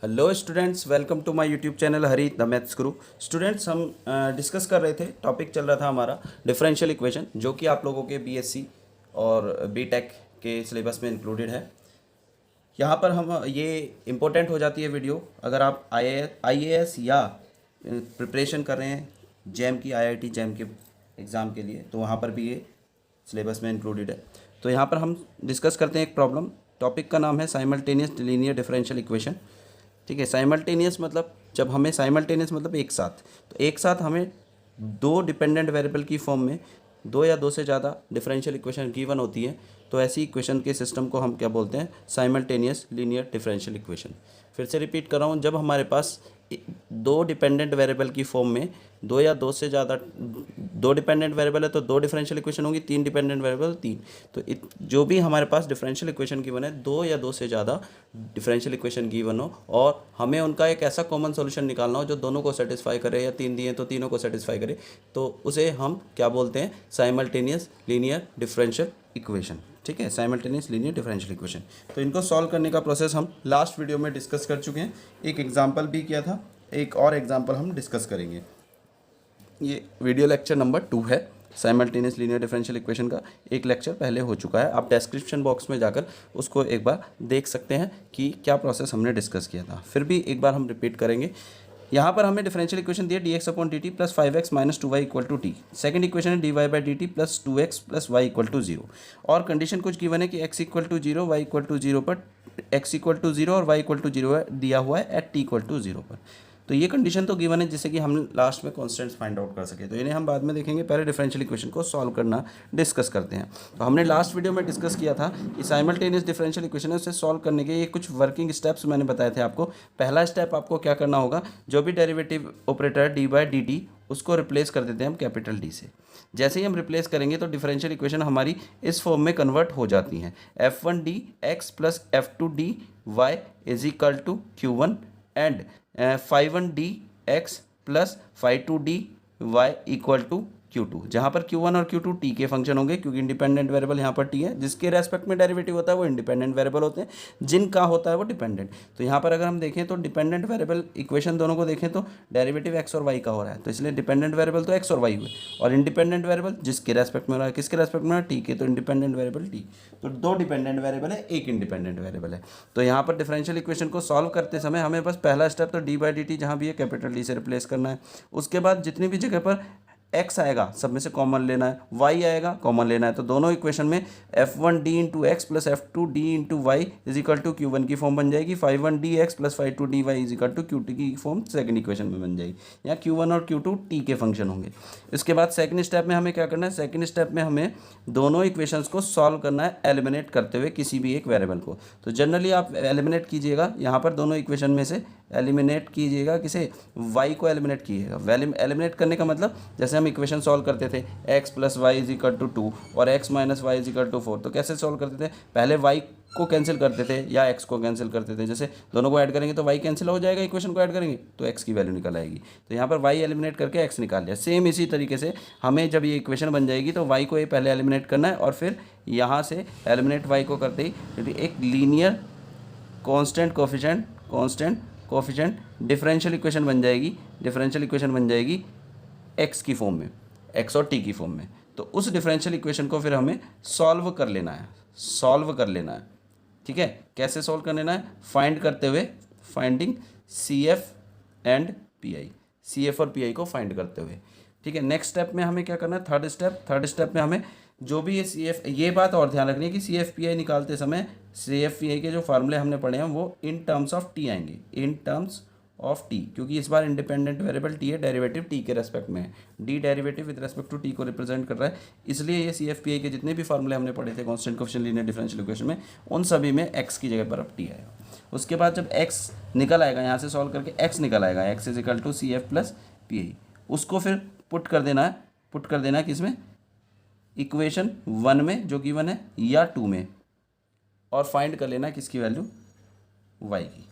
Hello students, welcome to my YouTube channel Hari the maths guru. Students, हम discuss कर रहे थे, टॉपिक चल रहा था हमारा डिफरेंशियल इक्वेशन, जो कि आप लोगों के बीएससी और बीटेक के सिलेबस में इंक्लूडेड है। यहाँ पर हम ये इम्पोर्टेंट हो जाती है वीडियो अगर आप आईएएस या प्रिपरेशन कर रहे हैं जैम की, आईआईटी जैम के एग्ज़ाम के लिए, तो वहाँ पर भी ये सिलेबस में इंक्लूडेड है। तो यहाँ पर हम डिस्कस करते हैं एक प्रॉब्लम। टॉपिक का नाम है साइमल्टेनियस लीनियर डिफरेंशियल इक्वेशन। ठीक है, साइमल्टेनियस मतलब जब हमें साइमल्टेनियस मतलब एक साथ, तो एक साथ हमें दो डिपेंडेंट वेरिएबल की फॉर्म में दो या दो से ज़्यादा डिफरेंशियल इक्वेशन गिवन होती है, तो ऐसी इक्वेशन के सिस्टम को हम क्या बोलते हैं? Simultaneous linear differential equation. फिर से रिपीट कर रहा हूँ, जब हमारे पास दो डिपेंडेंट वेरिएबल की फॉर्म में दो या दो से ज़्यादा, दो डिपेंडेंट वेरिएबल है तो दो डिफरेंशियल इक्वेशन होंगी, तीन डिपेंडेंट वेरिएबल तीन। तो जो भी हमारे पास डिफरेंशियल इक्वेशन गिवन है, दो या दो से ज़्यादा डिफरेंशियल इक्वेशन गिवन हो और हमें उनका एक ऐसा कॉमन सॉल्यूशन निकालना हो जो दोनों को सेटिस्फाई करे, या तीन दिए तो तीनों को सेटिस्फाई करे, तो उसे हम क्या बोलते हैं? Simultaneous linear differential equation. ठीक है, साइमल्टेनियस लीनियर डिफरेंशियल इक्वेशन। तो इनको सॉल्व करने का प्रोसेस हम लास्ट वीडियो में डिस्कस कर चुके हैं, एक एग्जांपल भी किया था, एक और एग्जांपल हम डिस्कस करेंगे। ये वीडियो लेक्चर नंबर 2 है, साइमल्टेनियस लीनियर डिफरेंशियल इक्वेशन का एक लेक्चर पहले हो चुका है। आप डिस्क्रिप्शन बॉक्स में जाकर उसको एक बार देख सकते हैं कि क्या प्रोसेस हमने डिस्कस किया था। फिर भी एक बार हम रिपीट करेंगे। यहाँ पर हमें डिफरेंशियल इक्वेशन दिया dx upon dt plus 5x minus 2y equal to T. Second equation है dy by dt plus 2x plus y equal to 0। और कंडीशन कुछ गिवन है कि x equal to 0, y equal to 0 पर, x equal to 0 और y equal to 0 दिया हुआ है एट t इक्वल टू 0 पर। तो ये कंडीशन तो गिवन है जिससे कि हम लास्ट में कॉन्स्टेंट्स फाइंड आउट कर सके, तो इन्हें हम बाद में देखेंगे। पहले डिफरेंशियल इक्वेशन को सॉल्व करना डिस्कस करते हैं। तो हमने लास्ट वीडियो में डिस्कस किया था कि साइमल्टेनियस डिफरेंशियल इक्वेशन है, उसे सॉल्व करने के ये कुछ वर्किंग स्टेप्स मैंने बताए थे आपको। पहला स्टेप आपको क्या करना होगा, जो भी डेरिवेटिव ऑपरेटर है डी बाई डी टी, उसको रिप्लेस कर देते हैं हम कैपिटल डी से। जैसे ही हम रिप्लेस करेंगे तो डिफरेंशियल इक्वेशन हमारी इस फॉर्म में कन्वर्ट हो जाती हैं। f1d x plus f2d y is equal to q1 and 5(1d x plus 5(2d y equal to Q2, जहाँ पर Q1 और Q2 t के फंक्शन होंगे, क्योंकि इंडिपेंडेंट वेरिएबल यहाँ पर t है। जिसके रेस्पेक्ट में डेरिवेटिव होता है वो इंडिपेंडेंट वेरिएबल होते हैं, जिनका होता है वो डिपेंडेंट। तो यहाँ पर अगर हम देखें तो डिपेंडेंट वेरिएबल इक्वेशन दोनों को देखें तो डेरिवेटिव x और y का हो रहा है, तो इसलिए डिपेंडेंट वेरिएबल तो x और y हुए, और इंडिपेंडेंट वेरिएबल जिसके रेस्पेक्ट में हो रहा है, किसके रेस्पेक्ट में हो रहा है? t के, तो इंडिपेंडेंट वेरिएबल t। तो दो डिपेंडेंट वेरिएबल है, एक इंडिपेंडेंट वेरिएबल है। तो यहाँ पर डिफरेंशियल इक्वेशन को सॉल्व करते समय हमें बस पहला स्टेप तो डी बाई डी टी जहाँ भी है कैपिटल डी से रिप्लेस करना है। उसके बाद जितनी भी जगह पर x आएगा सब में से कॉमन लेना है, y आएगा कॉमन लेना है। तो दोनों इक्वेशन में f1d into X plus f2d into Y is equal to q1 की फॉर्म बन जाएगी, 5(1d(x plus 5(2d(y is equal to q2 की फॉर्म सेकंड इक्वेशन में बन जाएगी। यहाँ q1 और q2 t के फंक्शन होंगे। इसके बाद सेकंड स्टेप में हमें क्या करना है? सेकंड स्टेप में हमें दोनों इक्वेशंस को सॉल्व करना है एलिमिनेट करते हुए किसी भी एक वेरिएबल को। तो जनरली आप एलिमिनेट कीजिएगा, यहाँ पर दोनों इक्वेशन में से एलिमिनेट कीजिएगा, किसे? y को एलिमिनेट कीजिएगा। एलिमिनेट करने का मतलब, जैसे हम इक्वेशन सॉल्व करते थे x plus Y is equal to 2 और x minus Y is equal to 4, तो कैसे सॉल्व करते थे? पहले y को कैंसिल करते थे या x को कैंसिल करते थे। जैसे दोनों को ऐड करेंगे तो y कैंसिल हो जाएगा, इक्वेशन को ऐड करेंगे तो x की वैल्यू निकल आएगी। तो यहाँ पर y एलिमिनेट करके x निकाल लिया। सेम इसी तरीके से हमें जब ये इक्वेशन बन जाएगी तो y को ये पहले एलिमिनेट करना है, और फिर यहाँ से एलिमिनेट y को करते ही एक linear constant coefficient differential equation बन जाएगी। डिफरेंशियल इक्वेशन बन जाएगी x की फॉर्म में, x और t की फॉर्म में। तो उस डिफरेंशियल इक्वेशन को फिर हमें सॉल्व कर लेना है। ठीक है, कैसे सॉल्व कर लेना है? फाइंड करते हुए, finding CF and PI, CF और PI को फाइंड करते हुए। ठीक है, नेक्स्ट स्टेप में हमें क्या करना है? थर्ड स्टेप में हमें जो भी ये CF, ये बात और ध्यान रखनी है कि CF PI निकालते समय CF PI के जो फार्मूले हमने पढ़े हैं वो इन टर्म्स ऑफ t आएंगे, इन टर्म्स ऑफ t, क्योंकि इस बार इंडिपेंडेंट वेरिएबल t है, डेरिवेटिव t के रेस्पेक्ट में है, d derivative with respect to t को रिप्रेजेंट कर रहा है। इसलिए ये CF PI के जितने भी फार्मूले हमने पढ़े थे constant coefficient linear differential equation में, उन सभी में x की जगह पर अब t आएगा। उसके बाद जब x निकल आएगा, यहाँ से सॉल्व करके x निकल आएगा, x is equal to CF plus PI, उसको फिर पुट कर देना है किसमें? इक्वेशन 1 में जो गिवन है या 2 में, और फाइंड कर लेना है किसकी वैल्यू? y की।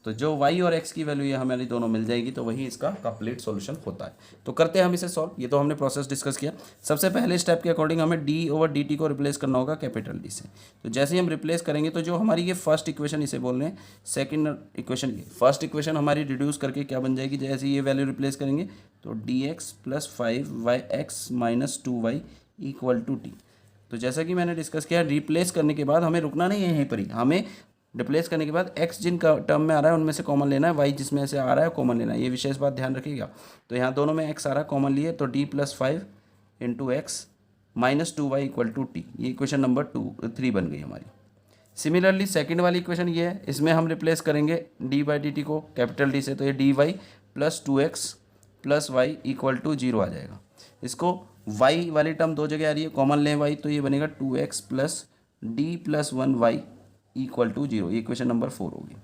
तो जो y और x की वैल्यू ये हमारी दोनों मिल जाएगी, तो वही इसका कंप्लीट सॉल्यूशन होता है। तो करते हैं हम इसे सॉल्व। ये तो हमने प्रोसेस डिस्कस किया। सबसे पहले स्टेप के अकॉर्डिंग हमें d/dt को रिप्लेस करना होगा कैपिटल D से। तो जैसे ही हम रिप्लेस करेंगे तो जो हमारी ये फर्स्ट इक्वेशन इसे बोल रहे हैं, सेकेंड इक्वेशन ये फर्स्ट इक्वेशन हमारी रिड्यूस करके क्या बन जाएगी, जैसे ये वैल्यू रिप्लेस करेंगे तो dx + 5yx - 2y = t। तो जैसा कि मैंने डिस्कस किया, रिप्लेस करने के बाद हमें रुकना नहीं है यहीं पर ही, हमें रिप्लेस करने के बाद x जिन का टर्म में आ रहा है उनमें से कॉमन लेना है, y जिसमें से आ रहा है कॉमन लेना है, ये विशेष बात ध्यान रखिएगा। तो यहाँ दोनों में x आ रहा है कॉमन लिए, तो d + 5 × x - 2y = t, ये इक्वेशन नंबर 3 बन गई हमारी। सिमिलरली सेकंड वाली इक्वेशन ये है, इसमें हम रिप्लेस करेंगे d/dt को कैपिटल D से, तो ये dy + 2x + y = 0 आ जाएगा। इसको y वाली टर्म दो जगह आ रही है, कॉमन लें y, तो ये बनेगा 2x + d + 1y = 0, ये इक्वेशन नंबर 4 होगी।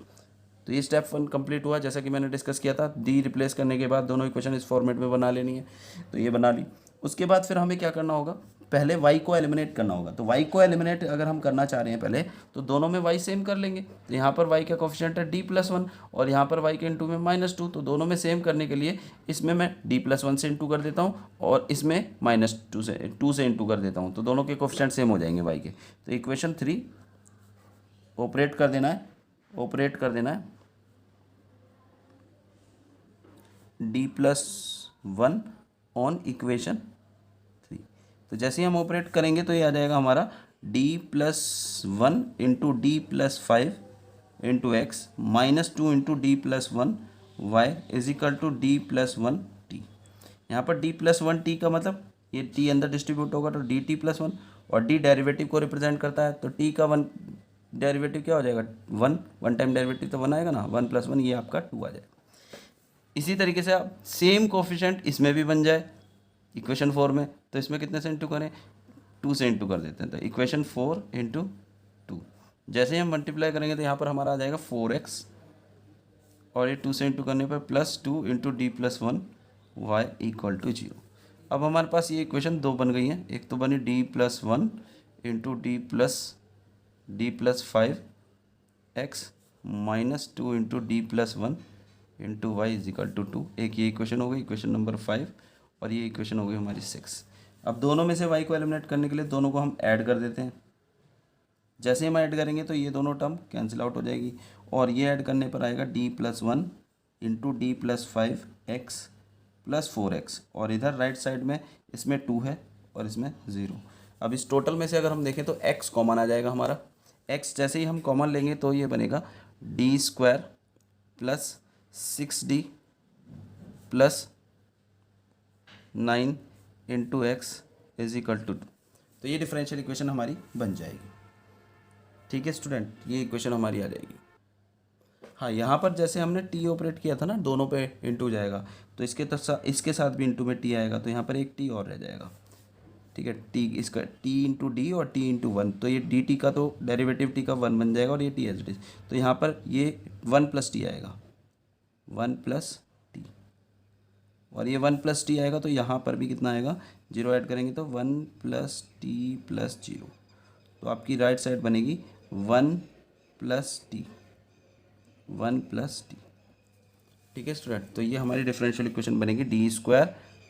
तो ये स्टेप 1 कंप्लीट हुआ। जैसा कि मैंने डिस्कस किया था, डी रिप्लेस करने के बाद दोनों इक्वेशन इस फॉर्मेट में बना लेनी है, तो ये बना ली। उसके बाद फिर हमें क्या करना होगा, पहले y को एलिमिनेट करना होगा। तो y को एलिमिनेट अगर हम करना चाह रहे हैं पहले, तो दोनों में y सेम कर लेंगे। तो यहाँ पर y का कोफिशिएंट है d + 1 और यहाँ पर y के इंटू में -2, तो दोनों में सेम करने के लिए इसमें मैं d + 1 से इंटू कर देता हूँ और इसमें -2 से इंटू कर देता हूँ, तो दोनों के कोफिशिएंट सेम हो जाएंगे y के। तो इक्वेशन 3 ऑपरेट कर देना है d + 1 ऑन इक्वेशन 3। तो जैसे ही हम ऑपरेट करेंगे तो ये आ जाएगा हमारा d + 1 × d + 5 × x - 2 × d + 1 y = d + 1 t। यहाँ पर d + 1 t का मतलब ये t अंदर डिस्ट्रीब्यूट होगा, तो dt + 1, और d डेरिवेटिव को रिप्रेजेंट करता है, तो t का 1 डेरिवेटिव क्या हो जाएगा, 1 टाइम डेरिवेटिव तो 1 आएगा ना, 1 + 1 ये आपका 2 आ जाएगा। इसी तरीके से आप सेम कोफिशिएंट इसमें भी बन जाए इक्वेशन 4 में, तो इसमें कितने से इंटू करें, 2 से इंटू कर देते हैं, तो इक्वेशन 4 × 2। जैसे ही हम मल्टीप्लाई करेंगे तो यहाँ पर हमारा आ जाएगा 4x, और ये 2 से इंटू करने पर +2 × d + 1 y = 0। अब हमारे पास ये इक्वेशन 2 बन गई है। एक तो बनी d + 1 × d + 5x - 2 × d + 1 × y = 2। एक ये इक्वेशन हो गई, इक्वेशन नंबर 5, और ये इक्वेशन हो गई हमारी 6। अब दोनों में से y को एलिमिनेट करने के लिए दोनों को हम ऐड कर देते हैं। जैसे हम ऐड करेंगे तो ये दोनों टर्म कैंसिल आउट हो जाएगी, और ये ऐड करने पर आएगा d + 1 × d + 5x + 4x, और इधर राइट साइड में इसमें 2 है और इसमें 0। अब इस टोटल में से अगर हम देखें तो x कॉमन आ जाएगा हमारा। x जैसे ही हम कॉमन लेंगे तो ये बनेगा d² + 6d + 9 × x = 2। तो ये डिफरेंशियल इक्वेशन हमारी बन जाएगी। ठीक है स्टूडेंट, ये इक्वेशन हमारी आ जाएगी। हाँ, यहाँ पर जैसे हमने t ऑपरेट किया था ना, दोनों पे इंटू जाएगा, तो इसके साथ भी इंटू में t आएगा, तो यहाँ पर एक t और रह जाएगा। ठीक है, t इसका t × d और t × 1, तो ये dt का तो डेरिवेटिव t का 1 बन जाएगा, और ये t एज इट इज, तो यहाँ पर ये 1 + t आएगा, 1 + t, और ये 1 + t आएगा, तो यहाँ पर भी कितना आएगा, 0 ऐड करेंगे तो 1 + t + 0, तो आपकी राइट साइड बनेगी 1 + t, 1 + t। ठीक है स्टूडेंट, तो ये हमारी डिफरेंशियल इक्वेशन बनेगी d²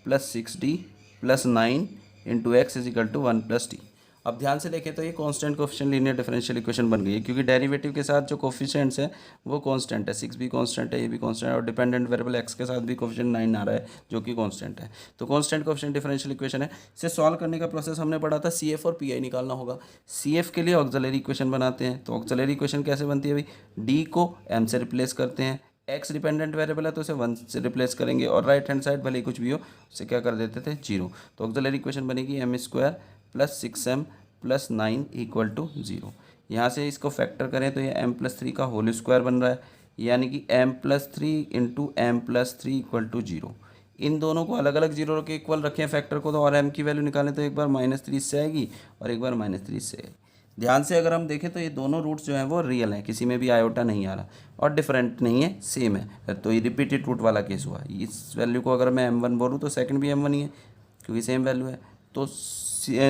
+ 6d + 9 × x = 1 + t। अब ध्यान से देखें तो ये constant coefficient linear differential equation बन गई है, क्योंकि डेरिवेटिव के साथ जो कोफिशिएंट्स हैं वो कांस्टेंट है, 6 भी कांस्टेंट है, ये भी कांस्टेंट है, और डिपेंडेंट वेरिएबल x के साथ भी कोफिशिएंट 9 आ रहा है जो कि कांस्टेंट है। तो कांस्टेंट कोफिशिएंट डिफरेंशियल इक्वेशन है। इसे सॉल्व करने का प्रोसेस हमने पढ़ा था, CF और PI निकालना होगा। CF के लिए ऑक्सिलरी इक्वेशन बनाते हैं, तो ऑक्सिलरी इक्वेशन कैसे बनती है भाई, d को m से रिप्लेस करते हैं, x डिपेंडेंट वेरिएबल है तो उसे 1 से रिप्लेस करेंगे, और राइट हैंड साइड भले ही कुछ भी हो उसे क्या कर देते थे, 0। तो ऑक्सिलरी इक्वेशन बनेगी m² + 6m + 9 = 0। यहाँ से इसको फैक्टर करें तो ये m + 3 का होल स्क्वायर बन रहा है, यानी कि m + 3 × m + 3 = 0। इन दोनों को अलग अलग 0 के इक्वल रखें फैक्टर को, तो और m की वैल्यू निकालें तो एक बार -3 से आएगी और एक बार -3 से आएगी। ध्यान से अगर हम देखें तो ये दोनों रूट्स जो हैं वो रियल हैं, किसी में भी आयोटा नहीं आ रहा, और डिफरेंट नहीं है, सेम है। तो ये रिपीटेड रूट वाला केस हुआ। इस वैल्यू को अगर मैं m1 बोलूँ तो सेकंड भी m1 ही है, क्योंकि सेम वैल्यू है। तो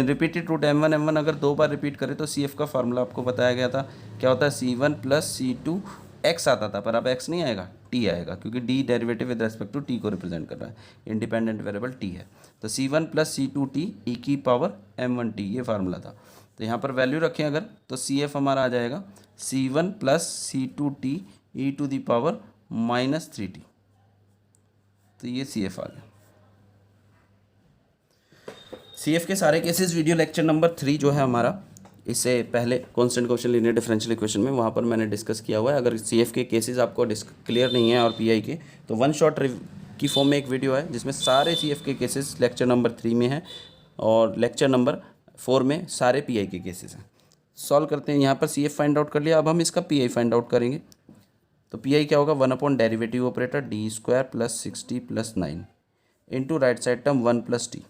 रिपीटेड रूट m1 अगर 2 बार रिपीट करें तो CF का फार्मूला आपको बताया गया था, क्या होता है, C1 + C2 एक्स आता था, पर अब एक्स नहीं आएगा, टी आएगा, क्योंकि D derivative with respect to T को रिप्रेजेंट कर रहा है, इंडिपेंडेंट वेरिएबल टी है। तो C1 प्लस C2t ई की पावर M1t, ये फार्मूला था। तो यहाँ पर वैल्यू रखें अगर, तो CF हमारा आ जाएगा C1 plus C2t E to the power -3t। तो ये CF आ गया। CF के सारे केसेस वीडियो लेक्चर नंबर 3 जो है हमारा, इससे पहले constant question linear differential equation में, वहाँ पर मैंने डिस्कस किया हुआ है। अगर CF के केसेस आपको क्लियर नहीं है और PI के, तो वन शॉट की फॉर्म में एक वीडियो है जिसमें सारे CF के केसेस लेक्चर नंबर 3 में है, और लेक्चर नंबर 4 में सारे PI के केसेस हैं। सॉल्व करते हैं। यहाँ पर CF फाइंड आउट कर लिया, अब हम इसका PI फाइंड आउट करेंगे। तो PI क्या होगा, 1 upon derivative operator D square plus 6t plus 9 into right side term 1 plus T.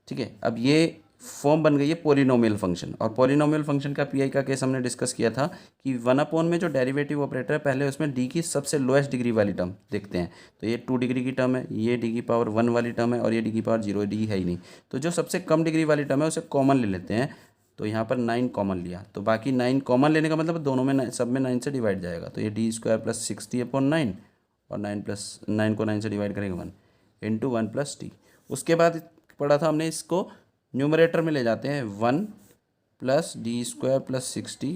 ठीक है, अब ये फॉर्म बन गई है पॉलिनोमियल फंक्शन, और पॉलिनोमियल फंक्शन का PI का केस हमने डिस्कस किया था कि 1 अपॉन में जो डेरिवेटिव ऑपरेटर है, पहले उसमें डी की सबसे लोएस्ट डिग्री वाली टर्म देखते हैं। तो ये 2 डिग्री की टर्म है, ये डी की पावर 1 वाली टर्म है, और ये डी की पावर 0, डी है ही नहीं। तो जो सबसे कम डिग्री वाली टर्म है उसे कॉमन ले लेते हैं। तो यहाँ पर 9 कॉमन लिया, तो बाकी 9 कॉमन लेने का मतलब दोनों में सब में 9 से डिवाइड जाएगा। तो ये D square plus 6t upon 9, और 9 को 9 से डिवाइड करेंगे 1 इंटू 1 प्लस टी। उसके बाद पढ़ा था हमने, इसको न्यूमरेटर में ले जाते हैं 1 plus D square plus 6t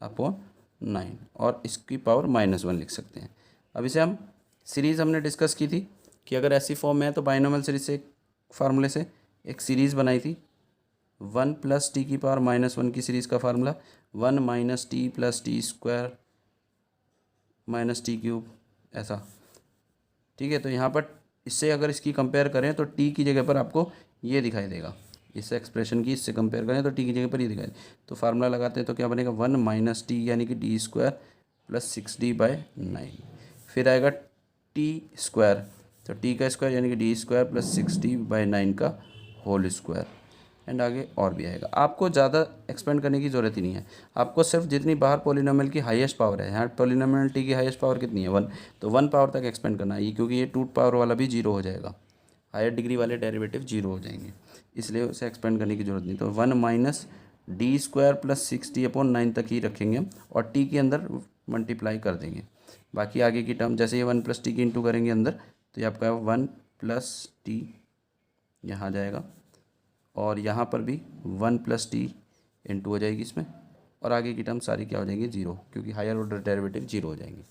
upon 9, और इसकी पावर -1 लिख सकते हैं। अब इसे हम सीरीज़ हमने डिस्कस की थी कि अगर ऐसी फॉर्म में है तो बाइनोमियल सीरीज से फार्मूले से एक सीरीज़ बनाई थी, 1 प्लस टी की पावर -1 की सीरीज़ का formula 1 minus T plus T square minus T cube, ऐसा। ठीक है, तो यहाँ पर इससे अगर इसकी कंपेयर करें तो टी की जगह पर आपको ये दिखाई देगा, इस एक्सप्रेशन की इससे कंपेयर करें तो टी की जगह पर ये दिखाई दे। तो फार्मूला लगाते हैं तो क्या बनेगा, 1 माइनस टी यानी कि डी स्क्वायर प्लस 6d/9, फिर आएगा टी स्क्वायर, तो टी का स्क्वायर यानी कि डी स्क्वायर प्लस 6d/9 का होल स्क्वायर, एंड आगे और भी आएगा। आपको ज़्यादा एक्सपेंड करने की ज़रूरत ही नहीं है, आपको सिर्फ जितनी बाहर पॉलिनोमियल की हाईएस्ट पावर है, यहाँ पॉलिनोमियल टी की हाईएस्ट पावर कितनी है 1, तो 1 पावर तक एक्सपेंड करना है, क्योंकि ये 2 पावर वाला भी 0 हो जाएगा, हायर डिग्री वाले डेरिवेटिव 0 हो जाएंगे, इसलिए उसे एक्सपेंड करने की ज़रूरत नहीं। तो 1 minus D square plus 6t upon 9 तक ही रखेंगे हम, और टी के अंदर मल्टीप्लाई कर देंगे। बाकी आगे की टर्म जैसे ये 1 प्लस टी की इंटू करेंगे अंदर, तो ये आपका 1 प्लस टी यहाँ जाएगा, और यहाँ पर भी 1 प्लस टी इंटू हो जाएगी इसमें, और आगे की टर्म सारी क्या हो जाएंगी 0, क्योंकि हायर ऑर्डर डेरिवेटिव 0 हो जाएंगे।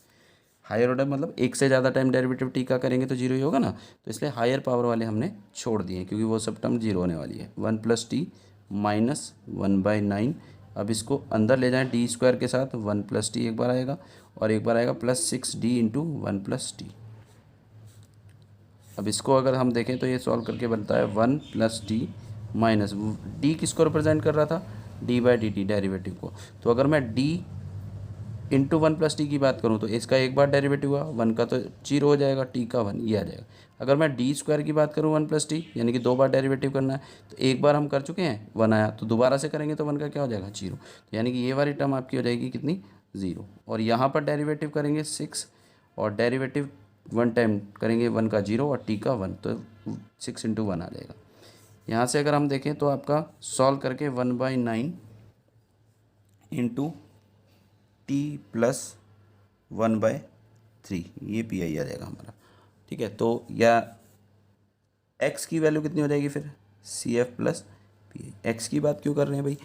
हायर ऑर्डर मतलब एक से ज़्यादा टाइम डेरिवेटिव टी का करेंगे तो 0 ही होगा ना, तो इसलिए हायर पावर वाले हमने छोड़ दिए, क्योंकि वो सब टर्म 0 होने वाली है। 1 प्लस टी माइनस 1/9, अब इसको अंदर ले जाएं डी स्क्वायर के साथ, 1 प्लस टी एक बार आएगा, और एक बार आएगा plus 6d into 1 plus T. अब इसको अगर हम देखें तो ये सॉल्व करके बनता है 1 प्लस टी माइनस डी, किसको रिप्रेजेंट कर रहा था, d/dt डेरिवेटिव को। तो अगर मैं d इंटू 1 प्लस टी की बात करूँ तो इसका एक बार डेरिवेटिव हुआ, 1 का तो 0 हो जाएगा, टी का 1, ये आ जाएगा। अगर मैं डी स्क्वायर की बात करूँ 1 प्लस टी, यानी कि 2 बार डेरिवेटिव करना है, तो एक बार हम कर चुके हैं 1 आया, तो दोबारा से करेंगे तो 1 का क्या हो जाएगा 0, तो यानी कि ये वाली टर्म आपकी हो जाएगी कितनी 0, और यहाँ पर डेरिवेटिव करेंगे 6, और डेरिवेटिव 1 टाइम करेंगे 1 का 0 और टी का 1, तो 6 इंटू 1 आ जाएगा। यहाँ से अगर हम देखें तो आपका सॉल्व करके 1/9 इंटू टी प्लस 1/3, ये PI आ जाएगा हमारा। ठीक है, तो या x की वैल्यू कितनी हो जाएगी फिर, CF प्लस PI। x की बात क्यों कर रहे हैं भाई,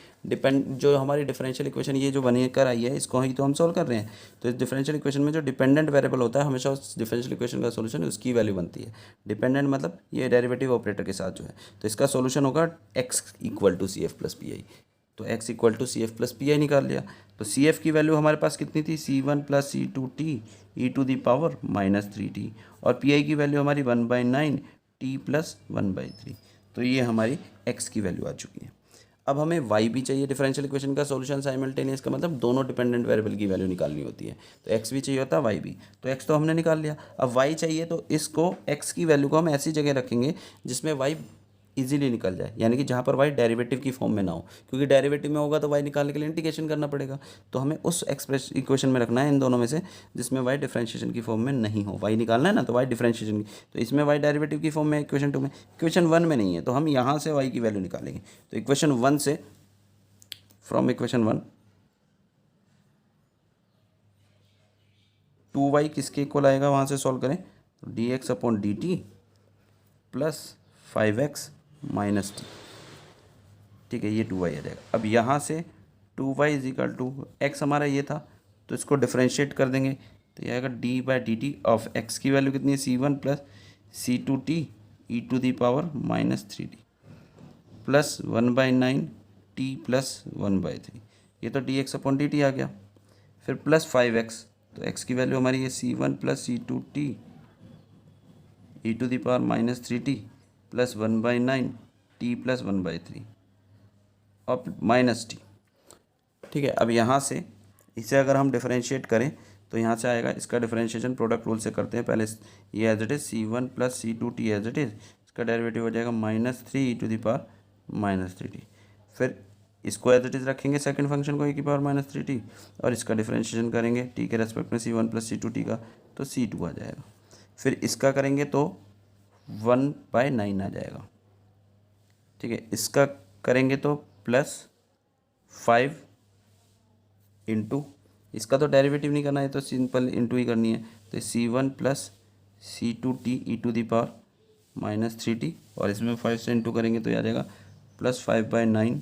जो हमारी डिफरेंशियल इक्वेशन ये जो बनी कर आई है, इसको ही तो हम सॉल्व कर रहे हैं। तो इस डिफरेंशियल इक्वेशन में जो डिपेंडेंट वेरिएबल होता है, हमेशा उस डिफरेंशियल इक्वेशन का सोल्यूशन उसकी वैल्यू बनती है। डिपेंडेंट मतलब ये डेरिवेटिव ऑपरेटर के साथ जो है, तो इसका सोल्यूशन होगा x equal to CF plus PI। तो x equal to CF plus PI निकाल लिया, तो CF की वैल्यू हमारे पास कितनी थी, C1 plus C2t E to the power -3t, और PI की वैल्यू हमारी 1/9 t प्लस 1/3। तो ये हमारी x की वैल्यू आ चुकी है। अब हमें y भी चाहिए, डिफरेंशियल इक्वेशन का सॉल्यूशन साइमल्टेनियस का मतलब दोनों डिपेंडेंट वेरिएबल की वैल्यू निकालनी होती है, तो x भी चाहिए होता है, y भी। तो x तो हमने निकाल लिया, अब y चाहिए, तो इसको x की वैल्यू को हम ऐसी जगह रखेंगे जिसमें y इजीली निकल जाए, यानी कि जहाँ पर y डेरिवेटिव की फॉर्म में ना हो, क्योंकि डेरिवेटिव में होगा तो y निकालने के लिए इंटीग्रेशन करना पड़ेगा। तो हमें उस एक्सप्रेस इक्वेशन में रखना है इन दोनों में से जिसमें y डिफरेंशिएशन की फॉर्म में नहीं हो। y निकालना है ना, तो y डिफरेंशिएशन की, तो इसमें y डेरिवेटिव की फॉर्म में इक्वेशन 2 में, इक्वेशन 1 में नहीं है, तो हम यहाँ से y की वैल्यू निकालेंगे। तो इक्वेशन 1 से, फ्रॉम इक्वेशन 1 2y किसके इक्वल आएगा, वहाँ से सॉल्व करें तो dx upon dt plus 5x minus T, ठीक है, ये 2y आ जाएगा। अब यहाँ से 2y is equal to x हमारा ये था, तो इसको डिफ्रेंशिएट कर देंगे तो ये आएगा D by D T of X की वैल्यू कितनी है c1 plus c2t E to the power minus 3t plus 1/9 t plus 1/3, ये तो D X upon D T आ गया। फिर प्लस 5x, तो x की वैल्यू हमारी है c1 plus c2t E to the power minus 3t plus 1/9 t plus 1/3 और माइनस टी, ठीक है। अब यहाँ से इसे अगर हम डिफरेंशिएट करें तो यहाँ से आएगा, इसका डिफरेंशिएशन प्रोडक्ट रूल से करते हैं। पहले ये as it is c1 plus c2t as it is, इसका डेरिवेटिव हो जाएगा minus 3 e to the power minus 3t। फिर इसको एज इट इज़ रखेंगे सेकंड फंक्शन को e की पावर माइनस 3t, और इसका डिफरेंशिएशन करेंगे t के रेस्पेक्ट में c1 प्लस c2t का, तो c2 आ जाएगा। फिर इसका करेंगे तो 1/9 आ जाएगा, ठीक है। इसका करेंगे तो प्लस 5 इंटू, इसका तो डेरिवेटिव नहीं करना है, तो सिंपल इंटू ही करनी है, तो c1 plus c2t E to the power minus 3t, और इसमें 5 से इंटू करेंगे तो आ जाएगा plus 5/9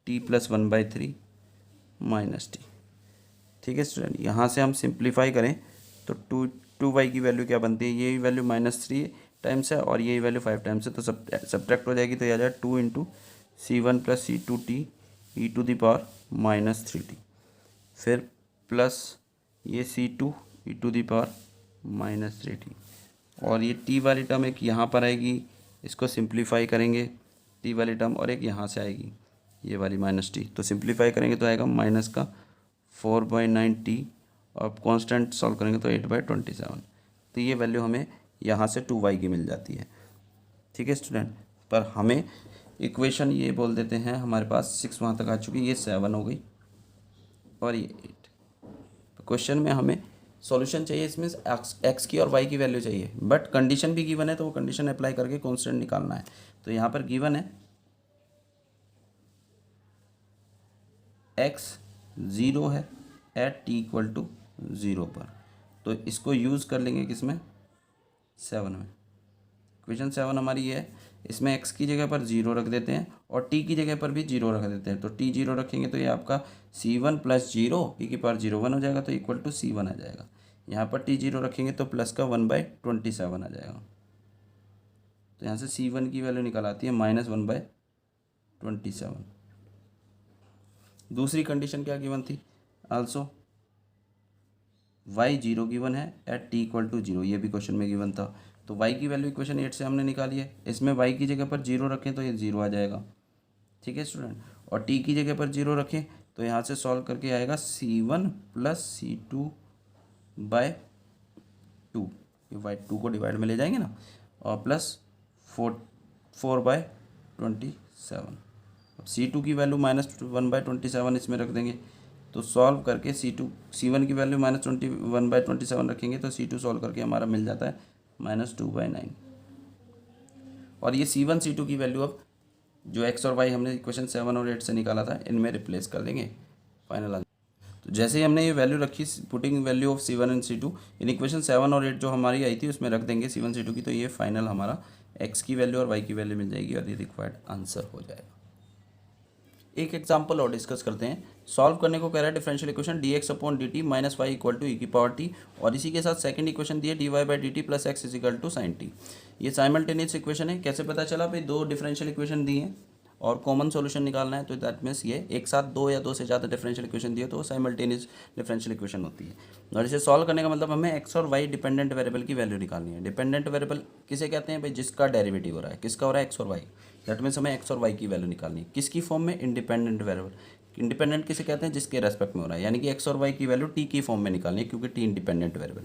t plus 1/3 minus T, ठीक है स्टूडेंट। यहाँ से हम सिंप्लीफाई करें तो 2y की वैल्यू क्या बनती है, यही वैल्यू -3 टाइम्स है और यही वैल्यू 5 टाइम्स है, तो सब्ट्रैक्ट हो जाएगी, तो ये आ जाएगा 2 into c1 plus c2t E to the power minus 3t, फिर प्लस ये c2 e to the power minus 3t, और ये t वाली टर्म एक यहाँ पर आएगी, इसको सिंप्लीफाई करेंगे t वाली टर्म, और एक यहाँ से आएगी ये वाली माइनस टी, तो सिंप्लीफाई करेंगे तो आएगा माइनस का 4/9t, और कांस्टेंट सॉल्व करेंगे तो 8/27, तो ये वैल्यू हमें यहाँ से 2y की मिल जाती है, ठीक है स्टूडेंट। पर हमें इक्वेशन ये बोल देते हैं, हमारे पास 6 वहाँ तक आ चुकी, ये 7 हो गई और ये 8। तो क्वेश्चन में हमें सॉल्यूशन चाहिए, इसमें x की और y की वैल्यू चाहिए, बट कंडीशन भी गिवन है, तो वो कंडीशन अप्लाई करके कांस्टेंट निकालना है। तो यहाँ पर गिवन है x 0 है एट t इक्वल टू 0 पर, तो इसको यूज़ कर लेंगे किसमें, 7 में। इक्वेशन 7 हमारी ये है, इसमें x की जगह पर 0 रख देते हैं और t की जगह पर भी 0 रख देते हैं, तो t 0 रखेंगे तो ये आपका c1 प्लस 0 e की पावर 0 1 हो जाएगा, तो इक्वल टू c1 आ जाएगा। यहाँ पर t 0 रखेंगे तो प्लस का 1/27 आ जाएगा, तो यहाँ से c1 की वैल्यू निकल आती है -1/27। दूसरी कंडीशन क्या गिवन थी, आल्सो y 0 गिवन है एट t इक्वल टू 0, ये भी क्वेश्चन में गिवन था, तो y की वैल्यू इक्वेशन 8 से हमने निकाली है, इसमें y की जगह पर 0 रखें तो ये 0 आ जाएगा, ठीक है स्टूडेंट, और t की जगह पर 0 रखें तो यहाँ से सॉल्व करके आएगा c1 प्लस c2/2, ये y 2 को डिवाइड में ले जाएंगे ना, और प्लस 4/27। अब c2 की वैल्यू -1/27 इसमें रख देंगे, तो सॉल्व करके c1 की वैल्यू -1/27 रखेंगे, तो c2 सॉल्व करके हमारा मिल जाता है -2/9, और ये c1 c2 की वैल्यू अब जो x और y हमने इक्वेशन 7 और 8 से निकाला था, इनमें रिप्लेस कर देंगे फाइनल आंसर। तो जैसे ही हमने ये वैल्यू रखी, putting value of c1 and c2 in equation 7 और 8 जो हमारी आई थी उसमें रख देंगे c1 c2 की, तो ये फाइनल हमारा x की वैल्यू और y की वैल्यू मिल जाएगी और ये रिक्वायर्ड आंसर हो जाएगा। एक एग्जांपल और डिस्कस करते हैं। सॉल्व करने को कह रहा है differential equation dx upon dt minus Y equal to E की पावर t, और इसी के साथ सेकंड इक्वेशन दी है dy by D T plus X is equal to sine T. ये साइमल्टेनियस इक्वेशन है। कैसे पता चला भाई, दो डिफरेंशियल इक्वेशन दी हैं और कॉमन सॉल्यूशन निकालना है, तो दैट मीन्स ये एक साथ दो या दो से ज़्यादा डिफरेंशियल इक्वेशन दिए तो साइमल्टेनियस डिफरेंशियल इक्वेशन होती है। और इसे सॉल्व करने का मतलब हमें एक्स और वाई डिपेंडेंट वेरिएबल की वैल्यू निकालनी है। डिपेंडेंट वेरिएबल किसे कहते हैं भाई, जिसका डेरिवेटिव हो रहा है, किसका हो रहा है, एक्स और वाई। दैट मीन्स हमें एक्स और वाई की वैल्यू निकालनी है, किसकी फॉर्म में, इंडिपेंडेंट वेरिएबल। इंडिपेंडेंट किसे कहते हैं, जिसके रेस्पेक्ट में हो रहा है, यानी कि एक्स और वाई की वैल्यू टी की फॉर्म में निकालनी है, क्योंकि टी इंडिपेंडेंट वेरिएबल।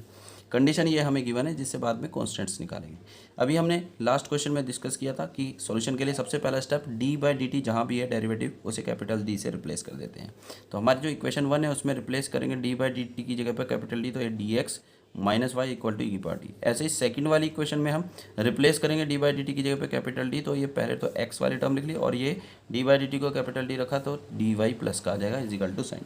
कंडीशन ये हमें गिवन है, जिससे बाद में कॉन्स्टेंट्स निकालेंगे। अभी हमने लास्ट क्वेश्चन में डिस्कस किया था कि सॉल्यूशन के लिए सबसे पहला step D by D T जहाँ भी है डेरिवेटिव उसे कैपिटल डी से रिप्लेस कर देते हैं। तो हमारी जो इक्वेशन 1 है उसमें रिप्लेस करेंगे डी बाई डी टी की जगह पर कैपिटल डी, तो ये D X minus Y equal to E की पावर टी। ऐसे ही सेकंड वाली इक्वेशन में हम रिप्लेस करेंगे डी बाई डी टी की जगह पे कैपिटल डी, तो ये पहले तो एक्स वाली टर्म लिख ली और ये डी बाई डी टी को कैपिटल डी रखा तो डी वाई प्लस का आ जाएगा is equal to sine.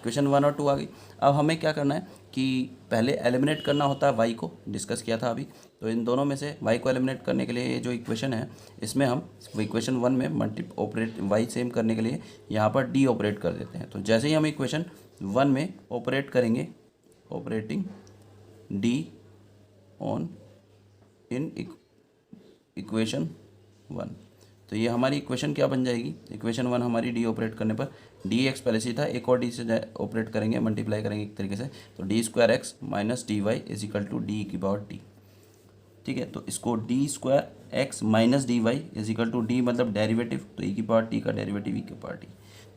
Equation 1 और 2 आ गई। अब हमें क्या करना है कि पहले एलिमिनेट करना होता है y को, डिस्कस किया था अभी। तो इन दोनों में से y को एलिमिनेट करने के लिए ये जो इक्वेशन है इसमें हम इक्वेशन 1 में ऑपरेट y सेम करने के लिए यहाँ पर d ऑपरेट कर देते हैं। तो जैसे ही हम इक्वेशन 1 में ऑपरेट करेंगे, operating d on in equation 1, तो ये हमारी इक्वेशन क्या बन जाएगी, इक्वेशन 1 हमारी डी ऑपरेट करने पर डी एक्स पहले से था, एक और डी से ऑपरेट करेंगे, मल्टीप्लाई करेंगे एक तरीके से, तो D square X minus D Y is equal to D की पावर टी। ठीक है, तो इसको D square X minus D Y is equal to D मतलब डेरिवेटिव, तो ई की पावर टी का डेरिवेटिव ई की पावर टी।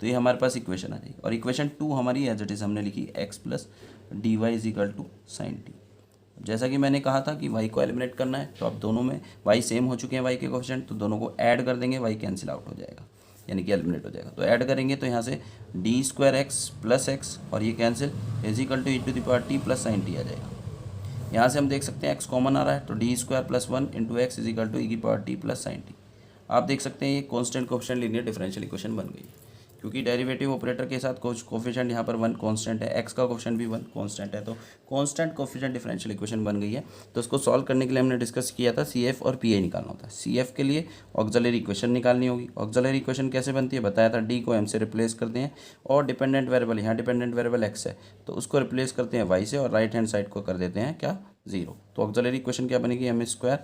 तो ये हमारे पास इक्वेशन आ जाएगी। और इक्वेशन 2 हमारी एज इट इज हमने लिखी X plus D Y is equal to sine T. जैसा कि मैंने कहा था कि y को एलिमिनेट करना है, तो अब दोनों में y सेम हो चुके हैं, y के कोफिशिएंट, तो दोनों को ऐड कर देंगे, y कैंसिल आउट हो जाएगा यानी कि एलिमिनेट हो जाएगा। तो ऐड करेंगे तो यहाँ से D square X plus X और ये cancel is equal to E to the power T plus sine T आ जाएगा। यहाँ से हम देख सकते हैं एक्स कॉमन आ रहा है, तो D square plus 1 into X is equal to E की power T plus sine T. आप देख सकते हैं ये constant coefficient linear differential equation बन गई, क्योंकि डेरिवेटिव ऑपरेटर के साथ कोफिशिएंट यहाँ पर 1 कांस्टेंट है, x का कोफिशिएंट भी 1 कांस्टेंट है, तो कांस्टेंट कोफिशिएंट डिफरेंशियल इक्वेशन बन गई है। तो उसको सॉल्व करने के लिए हमने डिस्कस किया था CF और PI निकालना होता है। CF के लिए ऑक्सिलरी इक्वेशन निकालनी होगी। ऑक्सिलरी इक्वेशन कैसे बनती है बताया था, d को m से रिप्लेस करते हैं और डिपेंडेंट वेरिएबल, यहाँ डिपेंडेंट वेरिएबल x है तो उसको रिप्लेस करते हैं y से और राइट हैंड साइड को कर देते हैं क्या 0। तो ऑक्सिलरी इक्वेशन क्या बनेगी, m square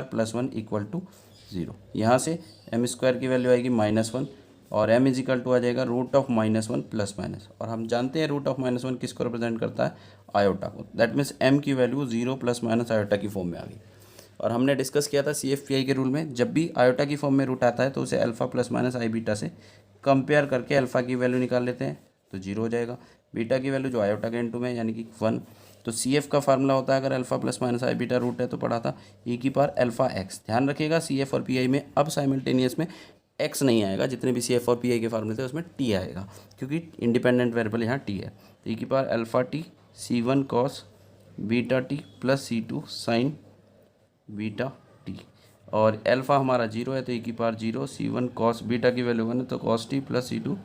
plus one equal to 0। यहाँ से m स्क्वायर की वैल्यू आएगी -1 और m इज इक्वल टू आ जाएगा रूट ऑफ -1 प्लस माइनस, और हम जानते हैं रूट ऑफ -1 किसको रिप्रेजेंट करता है, आयोटा को। दैट मीन्स m की वैल्यू 0 प्लस माइनस आयोटा की फॉर्म में आ गई। और हमने डिस्कस किया था CF/PI के रूल में, जब भी आयोटा की फॉर्म में रूट आता है तो उसे अल्फा प्लस माइनस आई बीटा से कंपेयर करके अल्फा की वैल्यू निकाल लेते हैं तो 0 हो जाएगा, बीटा की वैल्यू जो आयोटा के इनटू में यानी कि 1। तो CF का फार्मूला होता है, अगर अल्फा प्लस माइनस आई बीटा रूट है तो पढ़ा था e की पावर अल्फा एक्स। ध्यान रखिएगा CF और PI में अब साइमल्टेनियस में x नहीं आएगा, जितने भी CF और PI के फार्मूले थे उसमें t आएगा, क्योंकि इंडिपेंडेंट वेरिएबल यहाँ t है। तो e की power alpha T C1 cos beta T plus C2 sine beta T, और अल्फा हमारा 0 है तो e की पावर 0 C1 cos बीटा की वैल्यू 1 है तो cos t plus C2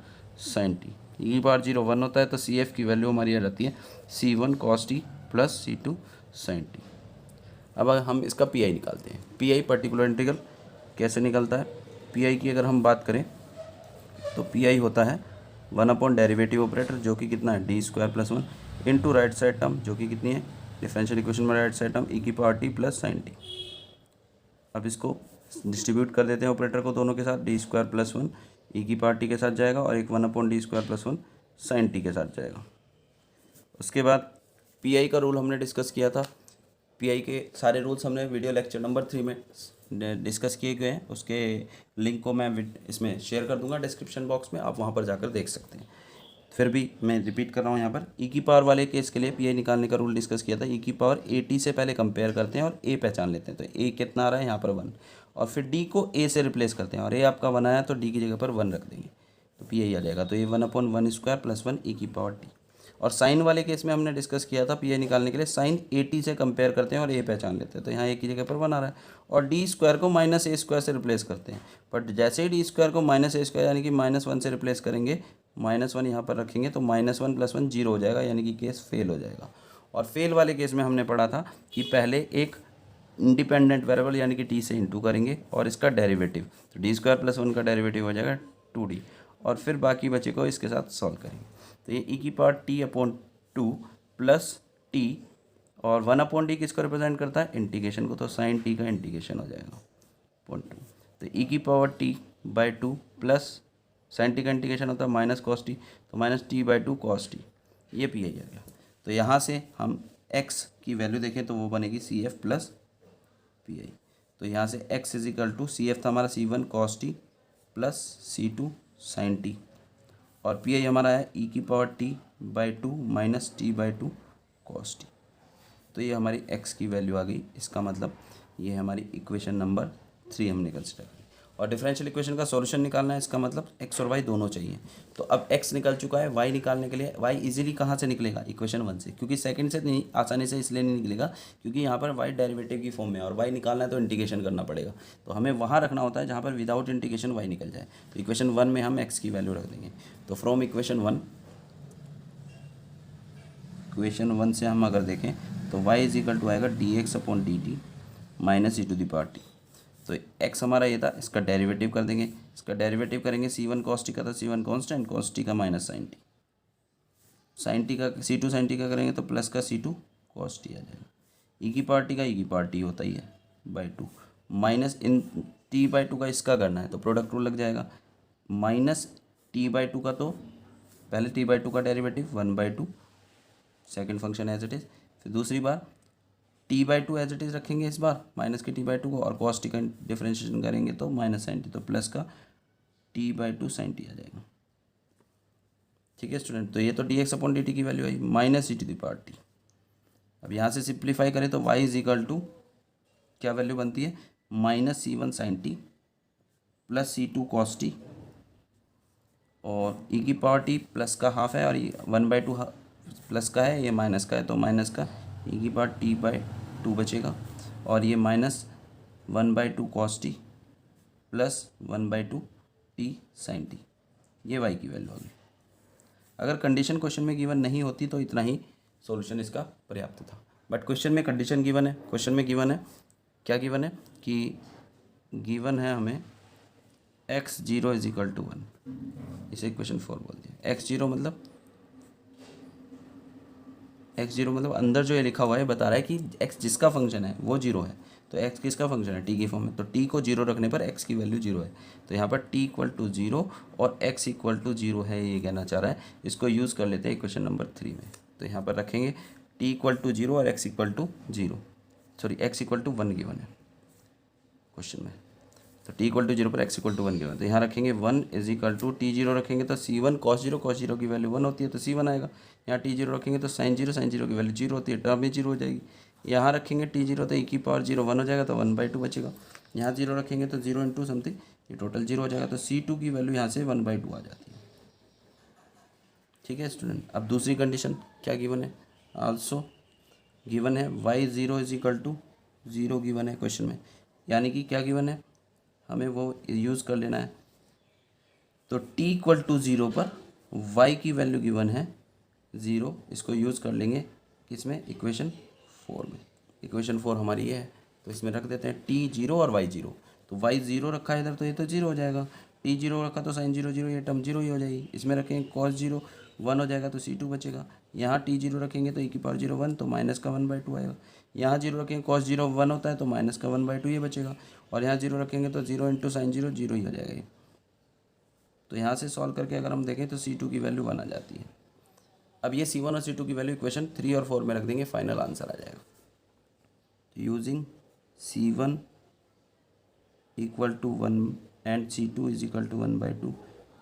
sine T. e की पावर 0 1 होता है तो CF की वैल्यू हमारी आ जाती है C1 cos t plus C2 sine T. अब हम इसका PI निकालते हैं। PI पर्टिकुलर इंटीग्रल कैसे निकलता है, PI की अगर हम बात करें तो PI होता है 1 अपॉन डेरिवेटिव ऑपरेटर जो कि कितना है D square plus 1 into right side term जो कि कितनी है डिफरेंशियल इक्वेशन में राइट साइड टर्म ई की power T plus sine T. अब इसको डिस्ट्रीब्यूट कर देते हैं ऑपरेटर को दोनों के साथ, डी स्क्वायर प्लस 1 ई की पावर टी के साथ जाएगा और एक 1 upon D square plus 1 sine T के साथ जाएगा। उसके बाद PI का रूल हमने डिस्कस किया था, PI के सारे रूल्स हमने वीडियो लेक्चर नंबर 3 में डिस्कस किए गए हैं, उसके लिंक को मैं इसमें शेयर कर दूंगा डिस्क्रिप्शन बॉक्स में, आप वहां पर जाकर देख सकते हैं। फिर भी मैं रिपीट कर रहा हूँ यहाँ पर, ई की पावर वाले केस के लिए PI निकालने का रूल डिस्कस किया था। ई की पावर AT से पहले कंपेयर करते हैं और A पहचान लेते हैं, तो A कितना आ रहा है यहाँ पर 1, और फिर D को A से रिप्लेस करते हैं और A आपका 1 आया तो D की जगह पर 1 रख देंगे तो PI आ जाएगा। तो ये 1 अपॉन 1 स्क्वायर प्लस 1 ई की पावर टी। और साइन वाले केस में हमने डिस्कस किया था, PI निकालने के लिए साइन AT से कंपेयर करते हैं और A पहचान लेते हैं, तो यहाँ A की जगह पर 1 आ रहा है और डी स्क्वायर को माइनस ए स्क्वायर से रिप्लेस करते हैं। बट जैसे ही डी स्क्वायर को माइनस ए स्क्वायर यानी कि -1 से रिप्लेस करेंगे, -1 यहाँ पर रखेंगे तो -1 प्लस 1 0 हो जाएगा, यानी कि केस फेल हो जाएगा। और फेल वाले केस में हमने पढ़ा था कि पहले एक इंडिपेंडेंट वेरिएबल यानी कि t से इंटू करेंगे और इसका डेरिवेटिव, तो डी स्क्वायर प्लस 1 का डेरिवेटिव हो जाएगा 2d, और फिर बाकी बचे को इसके साथ सॉल्व करेंगे। तो ये e की power t upon 2 plus t, और 1 अपॉन डी किसको रिप्रेजेंट करता है इंटीग्रेशन को, तो साइन t का इंटीग्रेशन हो जाएगा अपॉन 2। तो e की power t by 2 plus sine T का इंटीग्रेशन होता है माइनस कॉस टी, तो minus T by 2 cos T, ये PI आ गया। तो यहाँ से हम x की वैल्यू देखें तो वो बनेगी CF प्लस PI। तो यहाँ से x is equal to CF था हमारा C1 cos t plus C2 sine T, और PI हमारा है e की power t by 2 minus T by 2 cos T. तो ये हमारी x की वैल्यू आ गई, इसका मतलब ये हमारी इक्वेशन नंबर 3 हमने कंसिडर की। और डिफरेंशियल इक्वेशन का सॉल्यूशन निकालना है, इसका मतलब एक्स और वाई दोनों चाहिए। तो अब एक्स निकल चुका है, वाई निकालने के लिए वाई इजीली कहाँ से निकलेगा, इक्वेशन 1 से, क्योंकि सेकंड से नहीं आसानी से इसलिए नहीं निकलेगा क्योंकि यहाँ पर वाई डेरिवेटिव की फॉर्म में है और वाई निकालना है तो इंटीग्रेशन करना पड़ेगा। तो हमें वहाँ रखना होता है जहाँ पर विदाउट इंटीग्रेशन वाई निकल जाए। तो इक्वेशन 1 में हम एक्स की वैल्यू रख देंगे। तो फ्रॉम इक्वेशन 1 से हम अगर देखें तो y इज इक्वल टू आएगा dx/dt माइनस e⁻t। तो x हमारा ये था, इसका डेरिवेटिव कर देंगे, इसका डेरिवेटिव करेंगे c1 cos t का था, c1 कांस्टेंट, cos t का minus sin t, sin t का c2 sin t का करेंगे तो प्लस का c2 cos t आ जाएगा, e⁻t का e⁻t होता ही है बाई 2, माइनस इन t/2 का इसका करना है तो प्रोडक्ट रूल लग जाएगा, माइनस t/2 का, तो पहले t/2 का derivative 1/2 second function as it is, फिर दूसरी बार t/2 एज इट इज़ रखेंगे इस बार माइनस के t/2 को, और cos t का डिफरेंशिएशन करेंगे तो माइनस sin t, तो प्लस का t/2 sin t आ जाएगा। ठीक है स्टूडेंट, तो ये तो dx/dt की वैल्यू आई माइनस e⁻t। अब यहाँ से सिंप्लीफाई करें तो y इज इक्वल टू क्या वैल्यू बनती है, minus c1 sin t plus c2 cos t, और e⁻t प्लस का हाफ है और 1/2 प्लस का है, ये माइनस का है तो माइनस का e⁻t/2 बचेगा, और ये minus 1/2 cos t plus 1/2 t sin t, ये y की वैल्यू होगी। अगर कंडीशन क्वेश्चन में गिवन नहीं होती तो इतना ही सॉल्यूशन इसका पर्याप्त था, बट क्वेश्चन में कंडीशन गिवन है। क्वेश्चन में गिवन है, क्या गिवन है कि गिवन है हमें x0 इज इक्वल टू 1, इसे इक्वेशन 4 बोल दिया। x0 मतलब अंदर जो ये लिखा हुआ है बता रहा है कि x जिसका फंक्शन है वो 0 है, तो x किसका फंक्शन है, t की फॉर्म में, तो t को 0 रखने पर x की वैल्यू 0 है, तो यहाँ पर t इक्वल टू 0 और x इक्वल टू 0 है, ये कहना चाह रहा है। इसको यूज़ कर लेते हैं इक्वेशन नंबर 3 में, तो यहाँ पर रखेंगे t इक्वल टू 0 और x equal to 0, sorry x equal to 1 given है क्वेश्चन में, तो t इक्वल टू 0 पर x इक्वल टू 1 गिवन, तो यहाँ रखेंगे 1 इज इक्वल टू t0 रखेंगे तो c1 cos 0 की वैल्यू 1 होती है तो c1 आएगा, यहाँ t0 रखेंगे तो sin 0 की वैल्यू 0 होती है, टर्म में 0 हो जाएगी, यहाँ रखेंगे t0 तो e⁻0 1 हो जाएगा तो 1/2 बचेगा, यहाँ 0 रखेंगे तो 0 इंटू समथिंग, ये टोटल 0 हो जाएगा, तो c2 की वैल्यू यहाँ से 1/2 आ जाती है। ठीक है स्टूडेंट, अब दूसरी कंडीशन क्या गिवन है, आल्सो गिवन है y0 is equal to 0 given है क्वेश्चन में, यानी कि क्या गिवन है, हमें वो यूज़ कर लेना है। तो t इक्वल टू 0 पर y की वैल्यू गिवन है 0, इसको यूज़ कर लेंगे किसमें, इक्वेशन 4 में। इक्वेशन 4 हमारी ये है, तो इसमें रख देते हैं t0 और y0, तो y0 रखा है इधर तो ये तो 0 हो जाएगा, t0 रखा तो sin 0 ये टर्म 0 ही हो जाएगी, इसमें रखेंगे cos 0 1 हो जाएगा तो c2 बचेगा, यहाँ t0 रखेंगे तो e⁻0 1 तो माइनस का 1/2 आएगा, यहाँ 0 रखेंगे cos 0 1 होता है तो माइनस का 1/2 ये बचेगा, और यहाँ 0 रखेंगे तो 0 इंटू sin 0 0 ही हो जाएगा ये। तो यहाँ से सॉल्व करके अगर हम देखें तो c2 की वैल्यू 1 आ जाती है। अब ये c1 और c2 की वैल्यू इक्वेशन 3 और 4 में रख देंगे, फाइनल आंसर आ जाएगा। Using c1 equal to 1 and c2 is equal to 1/2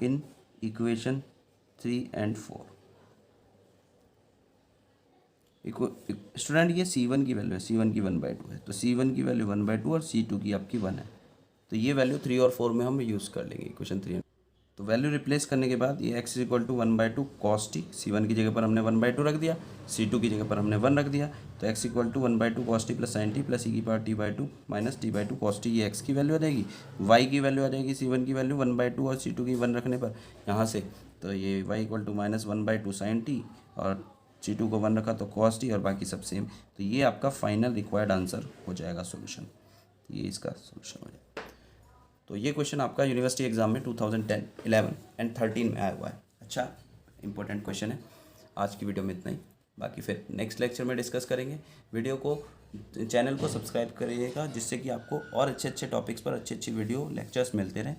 in equation 3 and 4। Student ये c1 की वैल्यू है, c1 की 1/2 है, तो c1 की वैल्यू 1/2 और c2 की आपकी 1 है, तो ये वैल्यू 3 और 4 में हम यूज़ कर लेंगे इक्वेशन 3। तो वैल्यू रिप्लेस करने के बाद ये x equal to 1/2 cos t, c1 की जगह पर हमने 1/2 रख दिया, c2 की जगह पर हमने 1 रख दिया, तो x equal to 1/2 cos t plus sin t plus e⁻t/2 minus t/2 cos t, ये x की वैल्यू आ जाएगी, y की वैल्यू आ जाएगी c1 की वैल्यू 1/2 और c2 की 1 रखने पर यहाँ से, तो ये y equal to minus 1/2 sin t और c2 को 1 रखा तो cos t और बाकी सब सेम, तो ये आपका फाइनल रिक्वायर्ड आंसर हो जाएगा सोल्यूशन, ये इसका सोल्यूशन हो जाएगा। तो ये क्वेश्चन आपका यूनिवर्सिटी एग्जाम में 2010, 11 एंड 13 में आया हुआ है। अच्छा इंपॉर्टेंट क्वेश्चन है। आज की वीडियो में इतना ही, बाकी फिर नेक्स्ट लेक्चर में डिस्कस करेंगे। वीडियो को, चैनल को सब्सक्राइब करिएगा जिससे कि आपको और अच्छे अच्छे टॉपिक्स पर अच्छी अच्छी वीडियो लेक्चर्स मिलते रहें।